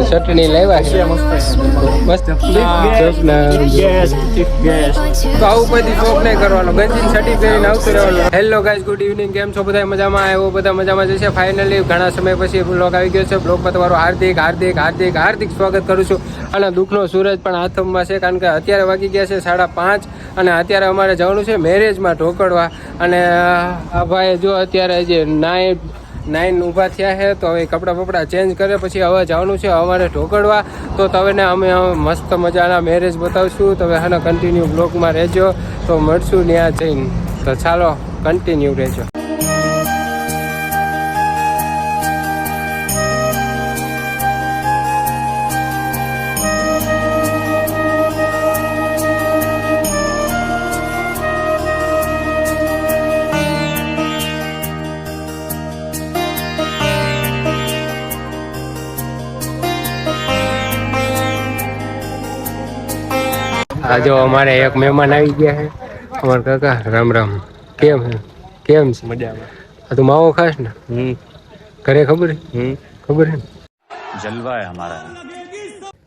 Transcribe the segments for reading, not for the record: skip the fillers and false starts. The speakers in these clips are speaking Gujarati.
ચટણી લાવ્યા છે મસ્ત. તો આવું બધી શોખ નહીં કરવાનો, ગંજીની છટી પહેરીને આવતું રહેવાનું. Hello guys, good evening. કેમ છો બધા? મજામાં આવ્યો? બધા મજામાં જશે. ફાઇનલી ઘણા સમય પછી બ્લોગ આવી ગયો છે. બ્લોગમાં તમારું હાર્દિક હાર્દિક હાર્દિક હાર્દિક સ્વાગત કરું છું. અને દુઃખનો સૂરજ પણ હાથમાં છે, કારણ કે અત્યારે વાગી ગયા છે 5:30 અને અત્યારે અમારે જવાનું છે મેરેજમાં ઢોકળવા. અને આ ભાઈ જો અત્યારે જે નાઈન ઊભા થયા છે, તો હવે કપડાં બપડા ચેન્જ કરે પછી હવે જવાનું છે અમારે ઢોકળવા. તો તવેને અમે મસ્ત મજાના મેરેજ બતાવશું. તમે હા કન્ટિન્યુ બ્લોગમાં રહેજો, તો મળશું ત્યાં જઈને. તો ચાલો કન્ટિન્યુ રહેજો. આ જો અમારે એક મહેમાન આવી ગયા છે, અમારા કાકા. રામ રામ. કેમ છે? કેમ છે? મજામાં. આ તું માવો ખાસ ને? ઘરે ખબર ખબર છે જલવા અમારા.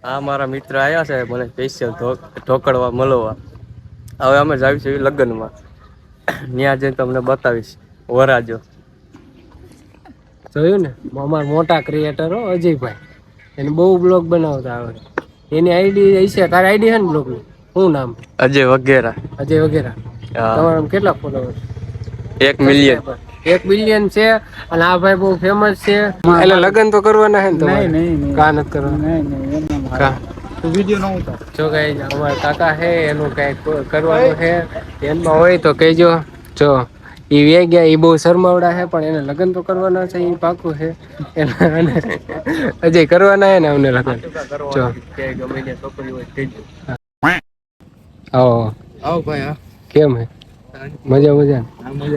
આ મારા મિત્ર આવ્યા છે મને સ્પેશિયલ ઢોકળવા મળવા. હવે અમે જાવી છે લગ્નમાં, ત્યાં જઈને તમને બતાવીશ. વરાજો જોયું ને, અમારા મોટા ક્રિએટર હો અજયભાઈ, એને બહુ બ્લોગ બનાવતા આવડે. એની આઈડી હશે, તારી આઈડી છે ને બ્લોગની? શું નામ? અજય વગેરા. અજય વગેરા. તમારા કેટલા ફોલોવર? 1 મિલિયન. 1 બિલિયન છે. અને આ ભાઈ બહુ ફેમસ છે. એટલે લગ્ન તો કરવાના છે ને તમારે? નહીં કા નથી કરવાના? કા વિડીયો ન ઉતાર. જો કઈ અમારા કાકા છે, એનું કઈ કરવાનું છે, એમાં હોય તો કહેજો. જો એ વે ગયા, એ બહુ શરમાવડા છે, પણ એને લગ્ન તો કરવાના છે, એ પાકું છે. અને અજય કરવાના છે ને અમને લગ્ન. જો આવો આવો ભાઈ. હા કેમ હે? મજા મજા.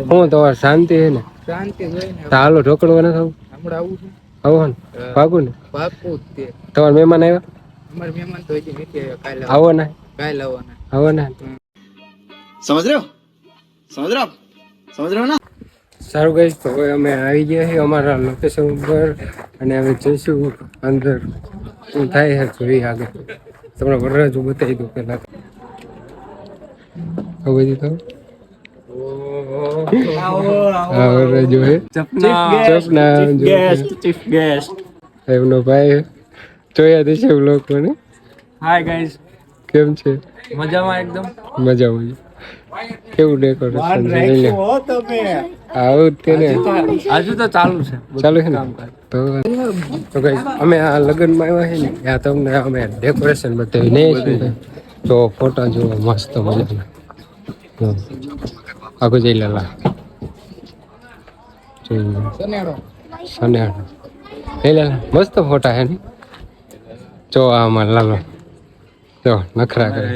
હું તમારે શાંતિ છે ને? શાંતિ જોઈને હાલો ઢોકળવા ન થવું. હમણાં આવું છું. આવો ને પાકું ને? પાકું જ. તમારા મહેમાન આવ્યા? અમારા મહેમાન તો હજી નથી આવ્યા. કાલે આવવાના. કાલે આવવાના. આવવાના. સમજ રહ્યો? સમજ રહ્યો? સમજ રહ્યો ને? સારું ગઈ. તો હવે અમે આવી ગયા છીએ અમારા લોકેશન ઉપર, અને હવે જઈશું અંદર. શું થાય છે જોઈ આગળ. તમને વરરાજો બતાવી દઉં પેલા. બધી તો એમનો ભાઈ જોયા દેશે બ્લોગ મને. હાય ગાઈસ, કેમ છે? મજામાં એકદમ મજામાં. કેવું ડેકોરેશન છે? આવું જ ને, હજુ તો ચાલુ છે ને. તો ગાઈસ અમે આ લગ્નમાં આવ્યા છે ને, ત્યાં તમને અમે ડેકોરેશન બતાવી નહીં. તો ફોટા જોવો મસ્ત મજાના. આગળ જઈ લેલા સનેડો લઈ લેલા મસ્ત ફોટા હે ને. જો આમાં લાલો જો નખરા કરે.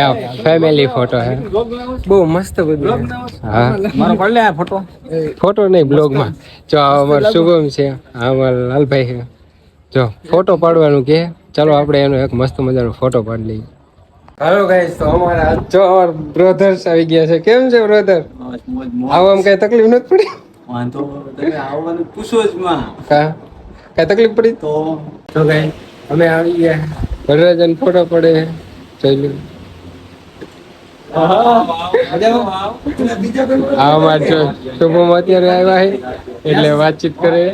આ ફેમિલી ફોટો હે, બહુ મસ્ત બધું. હા મારો પડ લે ફોટો. ફોટો નહીં, બ્લોગમાં. જો આ અમારો શુભમ છે, આ અમારા લાલભાઈ છે. જો ફોટો પાડવાનું કે ચાલો આપણે એનો એક મસ્ત મજાનો ફોટો પાડી લઈએ. હાલો ગાઈસ, તો અમારા બ્રધર્સ આવી ગયા છે. કેમ છે બ્રધર? આવવામાં કઈ તકલીફ નથી પડી? વાંધો તમે આવવાનું પૂછો જ માં. કા કઈ તકલીફ પડી? તો ગાઈસ અમે આવી ગયા. વરરાજન ફોટો પડે જોઈ લો. અમારે જો શુભમ અત્યારે આવ્યા છે, એટલે વાતચીત કરે.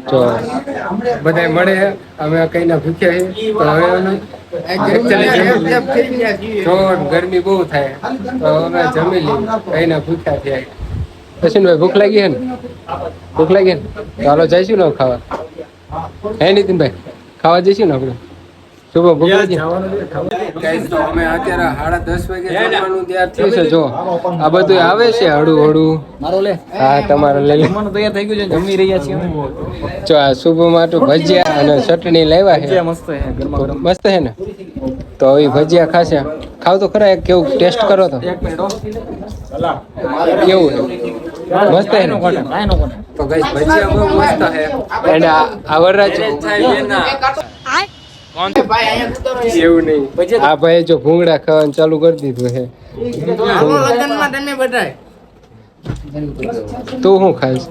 તો બધા મળે છે. અમે કઈ ના ભૂખ્યા છે, તો ગરમી બહુ થાય, તો અમે જમી લઈએ. કઈ ના ભૂખ્યા થયા. પછી ભાઈ ભૂખ લાગી છે ને? ભૂખ લાગી ને? તો હાલો જઈશું ને ખાવા. હે નીતિનભાઈ, ખાવા જઈશું ને આપણે? શુભ ભૂખ લાગી? તો અમે અત્યારે 10:30 વાગે જમવાનું તૈયાર થયું છે. જો આ બધું આવે છે હળું હળું. હા તમારે લઈ લેવાનું તૈયાર થઈ ગયું છે. જમી રહ્યા છીએ. જો આ શુભ માટે ભજીયા અને ચટણી લાવ્યા છે. મસ્ત છે ને? તો એ ભજીયા ખાશે. ખાવ તો ખરા, એક કેવું ટેસ્ટ કરો તો કેવું છે? મસ્ત છે ને? તો ગઈ ભજીયા બહુ મસ્ત છે. અને આ વરરાજ એવું નહીં. આ ભાઈ જો ભૂંગળા ખાવાનું ચાલુ કરી દીધું છે. તું શું ખાઈશ?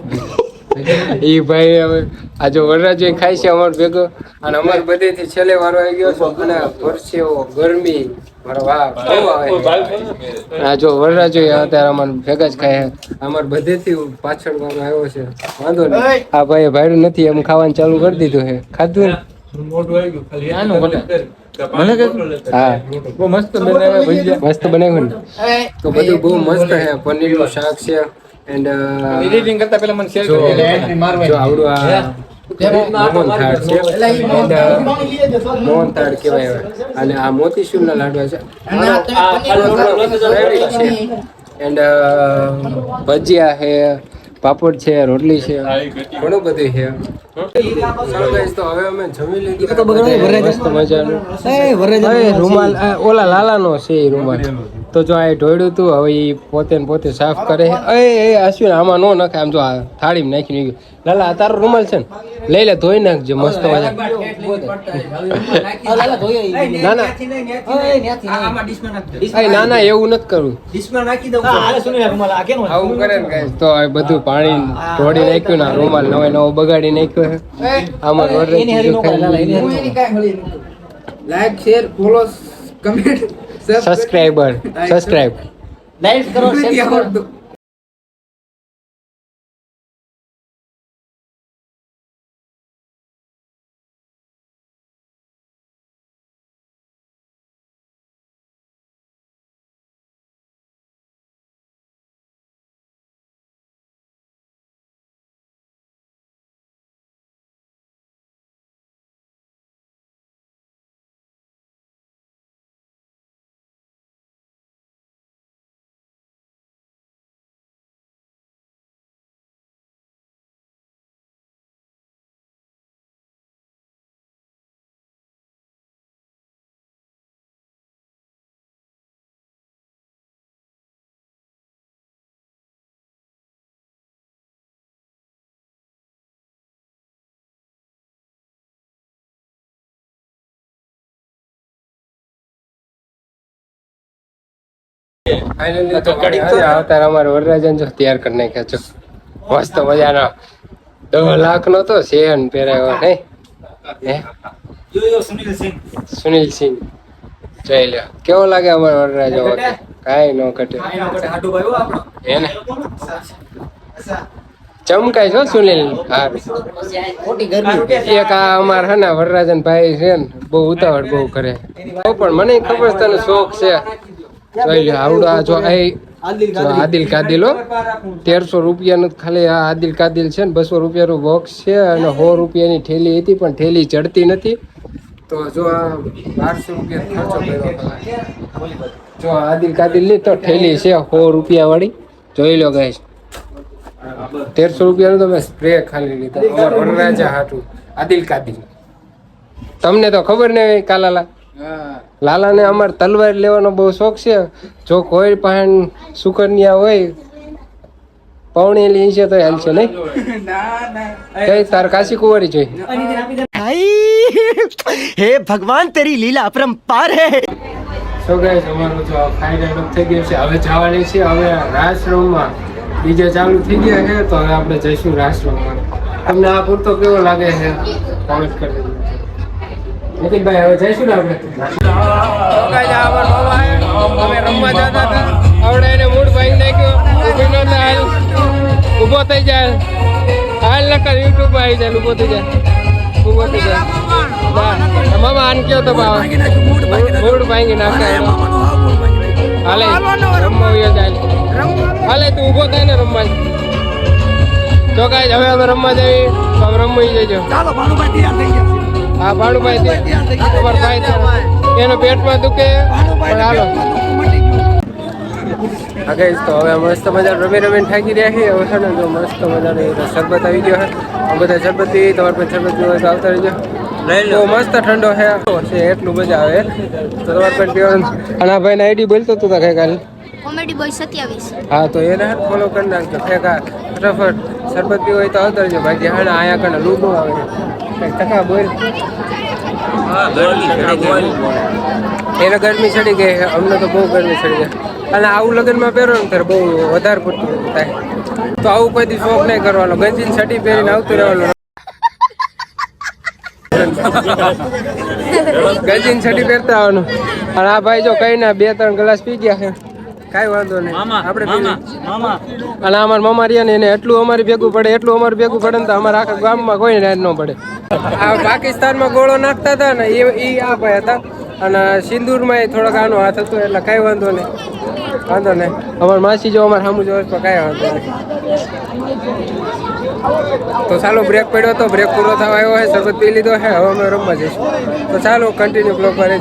એ ભાઈ હવે આ જો વરરાજો ખાય છે અમાર ભેગો અને અમાર બધેથી છેલ્લે વારો આવી ગયો છે અને પરસેવો ગરમી મારો વાહ કેવો આવે આ જો વરરાજો અત્યારે અમાર ભેગા જ ખાય અમાર બધેથી પાછળ વારો આવ્યો છે વાંધો નહીં આ ભાઈ ભાડું નથી એમ ખાવાનું ચાલુ કરી દીધું છે ખાધું ને મોટું આવી ગયું ખાલી આનું મને હા બહુ મસ્ત બનાવ્યા ભજીયા મસ્ત બનાવ્યું ને તો બધું બહુ મસ્ત છે પનીરનું શાક છે એન્ડ એડિટિંગ કરતા પહેલા મને શેર કરો જો આવડું આ મોહન થાળ છે મોહન થાળ કહેવાય અને આ મોતીચૂરના લાડવા છે એન્ડ ભજીયા છે પાપડ છે રોટલી છે ઘણું બધું છે તો હવે અમે જમી લીધું મસ્ત મજાનું રૂમાલ ઓલા લાલાનો છે એ રૂમાલ તો જો આ ઢોળ્યું તું હવે એ પોતે ને પોતે સાફ કરે એ અશ્વિન આમાં નો નખાય આમ જો આ થાળીમાં નાખી ગયું લાલા આ તારો રૂમાલ છે ને લઈ લે ધોઈ નાખજે મસ્ત મજા ના ના એવું નથી કરવું આવું કરે ને કઈ તો બધું પાણી ઢોળી નાખ્યું ને રૂમાલ નવો બગાડી નાખ્યો છે આમાં like share follow comment subscribe like કરો શેર કરો અવતાર અમારે વરરાજન જો તૈયાર કરી નાખ્યા છો મસ્ત મજાનો 10 લાખ નો તો શેન પહેરાયો નહીં સુનિલ સિંહ જોઈ લ્યો કેવો લાગે અમારો વરરાજો કાંઈ ન ઘટે એને ચમકાય છો સુનિલ હાર એક આ અમાર હે ને વરરાજન ભાઈ છે ને બહુ ઉતાવળ બહુ કરે પણ મને ખબર તને શોખ છે જોઈ લ્યો આવડું જો આદિલ કાદિલો 1300 રૂપિયાનું ખાલી આ આદિલ કાદિલ છે ને 200 રૂપિયાનું બોક્સ છે અને 100 રૂપિયાની થેલી હતી પણ થેલી ચડતી નથી તો જો આ 1200 રૂપિયા ખર્ચો કર્યો જો આદિલ કાદિલ ની તો થેલી છે 100 રૂપિયા વાળી જોઈ લો ગાઈસ 1300 રૂપિયાનું તો મેં સ્પ્રે ખાલી લીધો અમાર વરરાજા હાટું આદિલ કાદિલ તમને તો ખબર નહીં કાલાલા લાલાને અમાર તલવાર લેવાનો બહુ શોખ છે જો કોઈ પણ સુકન્યા હોય પૌણેલી છે તો હાલ છે નહીં કઈ તાર કાશી કુંવરી જોઈ हे भगवान तेरी लीला अपरंपार है સો ગાઈસ અમારું જો ફાઇનલ અપ થઈ ગયું છે હવે જવાની છે હવે રાસરૂમમાં ડીજે ચાલુ થઈ ગયા છે તો હવે આપણે જઈશું રાસરૂમમાં તમને આ પૂરતો કેવો લાગે છે કોમેન્ટ કરી દેજો નીતિનભાઈ હવે જઈશું ને આપણે અમે રમવા જતા હતા આવડે એને મૂડ ભાઈ નાખ્યો ઊભો થઈ જાય હાલ નકર યુટ્યુબ આવી જાય ઊભો થઈ જાય મામા આન કયો તો બાવા મૂડ ભાંગી નાખે હાલે રમવા જાય હાલે તું ઊભો થાય ને રમવા તો કાંઈ હવે અમે રમવા જઈએ તો અમે રમવી જજો હા ભાણુભાઈ તમારો ભાઈ એનો પેટમાં દુખે પણ હાલો હા તો હવે મસ્ત મજા રમીને થાકી રહ્યા છીએ હવે છે ને જો મસ્ત મજાનો શરબત આવી ગયો છે બધા શરબત પી તમારે પણ શરબત પીવો હોય તો આવતા રહીજો બહુ મસ્ત ઠંડો છે એટલું મજા આવે તો તમારે પણ પીવાનું અને આ ભાઈને આઈડી બોલતો તું કઈ કાલે કોમેડી બોય 27 હા તો એને ફોલો કરી નાખજો ફટાફટ શરબત પીવો હોય તો આવતા રહીજો બાકી હા અહીંયા કને લૂડો આવે છે તકા બોલ એને ગરમી ચડી ગઈ છે, અમને તો બહુ ગરમી ચડી ગઈ. અને આવું લગ્નમાં પહેરો ને ત્યારે બહુ વધારે પડતું થાય. તો આવું કોઈ દી શોખ નહીં કરવાનો, ગંજીન છટી પહેરીને આવતું રહેવાનું. ગંજીન છટી પહેરતા આવવાનું. અને આ ભાઈ જો કઈ ના 2-3 ગ્લાસ પી ગયા છે, કાંઈ વાંધો નહીં, આપણે પી લઈએ. અને અમારા મામા રહ્યા ને એને એટલું અમારી ભેગું પડે ને તો અમારા આખા ગામમાં કોઈ ને ન પડે. આ પાકિસ્તાનમાં ગોળો નાખતા હતા ને એ આ ભાઈ હતા. અને સિંદૂરમાં થોડોક આનો હાથ હતો એટલે કાંઈ વાંધો નહીં. અમારા માસી જો અમારા સામું જોવે પણ કાંઈ વાંધો નહીં. તો ચાલો બ્રેક પડ્યો તો બ્રેક પૂરો થવા આવ્યો હોય, શરબત પી લીધો છે, હવે અમે રમવા જઈશું. તો ચાલો કન્ટિન્યુ બ્લોગ પર.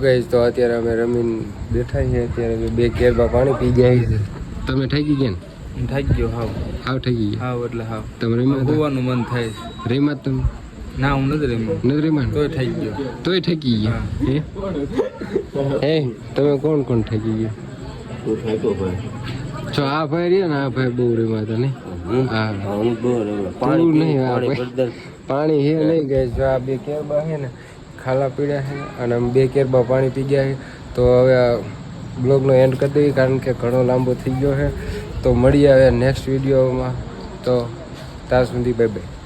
ગાઈસ તો અત્યારે અમે રમીને બેઠા છીએ. અત્યારે 2 કેરમાં પાણી પી ગયા છે. તમે ઠગી ગયા ને? થઈ ગયો હાવ ઠગી ગયા. હાવ એટલે હાવ. તમે રેમાં હોવાનું મન થાય. રેમાં તમે? ના હું નથી રેમાં. તોય થઈ ગયો. તોય ઠગી ગયા. હે તમે કોણ ઠગી ગયા? જો આ ભાઈ રહ્યો ને, આ ભાઈ બહુ રેમાં હતા નહીં. હા પાણી હે નહીં ગઈ. જો આ 2 કેરમાં છે ને ખાલા પીડ્યા છે અને 2 કેરમાં પાણી પી ગયા છે. તો હવે આ બ્લોગનો એન્ડ કરી દઈએ, કારણ કે ઘણો લાંબો થઈ ગયો છે. તો મળીએ હવે નેક્સ્ટ વિડીયોમાં. તો ત્યાં સુધી બાય બાય.